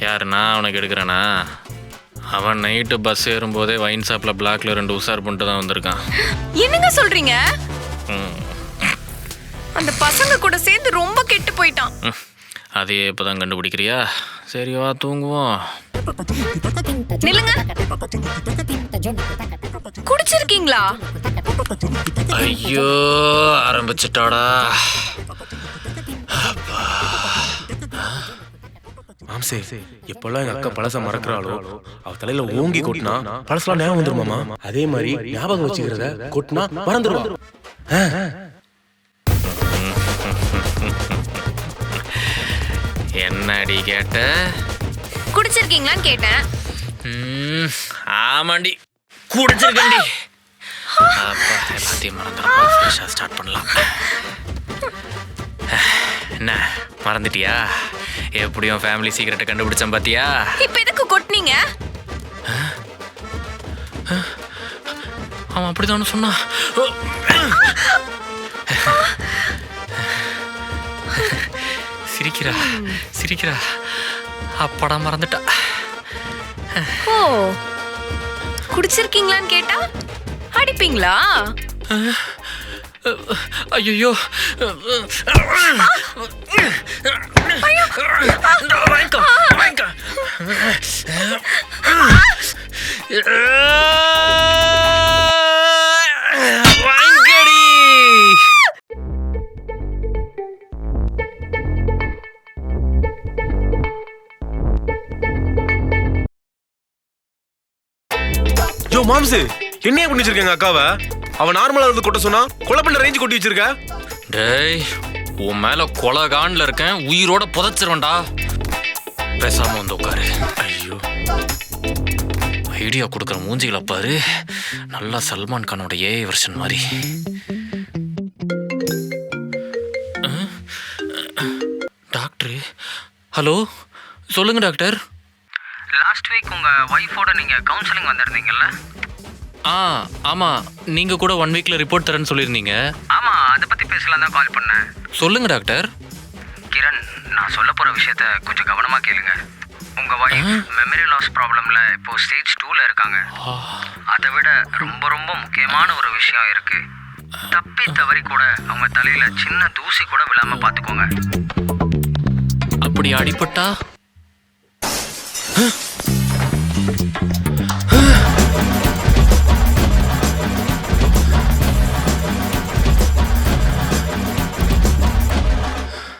யாரு நான் அவனுக்கு எடுக்கிறேனா? அவன் நைட்டு பஸ் ஏறும்போதே வைன் ஷாப்பில் பிளாக்ல 2 உஷார் பண்ணிட்டு தான் வந்திருக்கான். என்னங்க சொல்றீங்க? அந்த பசங்க கூட சேர்ந்து ரொம்ப கெட்டு போயிட்டான். அதே இப்போதான் கண்டுபிடிக்கிறியா? சரி வா தூங்குவோம். நில்லுங்க. குடிச்சிருக்கீங்களா? ஐயோ ஆரம்பிச்சிட்டாடா. மாம்சே, எப்பெல்லாம் எங்க அக்கா பழச மறக்கிறாளோ அவ தலையில ஓங்கி கொட்டினா பழசெல்லாம் ஞாபகம் வந்துருமாமா. அதே மாதிரி ஞாபகம் வச்சுக்கிறத கொட்டினா மறந்துடுவா. என்னடி கேட்ட? குடிச்சிருக்கீங்களான்னு கேட்டேன். ஆமாண்டி குடிச்சிருக்கேன்டி. அப்பா எல்லாத்தையும் மறந்துடுறப்பா. ஃப்ரெஷ்ஷாக ஸ்டார்ட் பண்ணலாம். என்ன மறந்துட்டியா? எப்படியும் ஃபேமிலி சீக்கிரட்டை கண்டுபிடிச்சேன் பாத்தியா? இப்ப எதுக்கு கொட்டினீங்க? அவன் அப்படிதான் சொன்னான். சிரிக்கிறா சிரிக்கிறா. அப்படா மறந்துட்டா. ஓ, குடிச்சிருக்கீங்களான்னு கேட்டா அடிப்பீங்களா? ஐயோ யோ மாம்சு, என்னையா பண்ணி வச்சிருக்கேங்க அக்காவை? அவன் நார்மலா இருந்து கொட்ட சொன்னா கொலை பண்ண ரேஞ்சு கொட்டி வச்சிருக்க. டேய், உன் மேல கொலகான்ல இருக்கேன், உயிரோட புதைச்சிருவேன்டா. பேசாம வந்து உட்காரு. ஐயோ, ஐடியா கொடுக்குற மூஞ்சிகளை பாரு. நல்லா சல்மான் கானோட ஏஐ வெர்ஷன் மாதிரி. டாக்டர், ஹலோ சொல்லுங்க டாக்டர். லாஸ்ட் வீக் உங்க ஒய்ஃபோட நீங்க கவுன்சிலிங் வந்திருந்தீங்கல்ல? ஆமாம், நீங்கள் கூட 1 வீக்கில் ரிப்போர்ட் தரேன்னு சொல்லியிருந்தீங்க. ஆமாம், அதை பற்றி பேசலாம் தான் கால் பண்ணேன். சொல்லுங்க டாக்டர். கிரண், நான் சொல்ல போகிற விஷயத்த கொஞ்சம் கவனமாக கேளுங்க. உங்கள் ஒய்ஃப் மெமரி லாஸ் ப்ராப்ளமில் இப்போ ஸ்டேஜ் 2ல இருக்காங்க. அதை விட ரொம்ப ரொம்ப முக்கியமான ஒரு விஷயம் இருக்கு. தப்பி தவறி கூட அவங்க தலையில சின்ன தூசி கூட விழாம பார்த்துக்கோங்க. அப்படி அடிபட்டா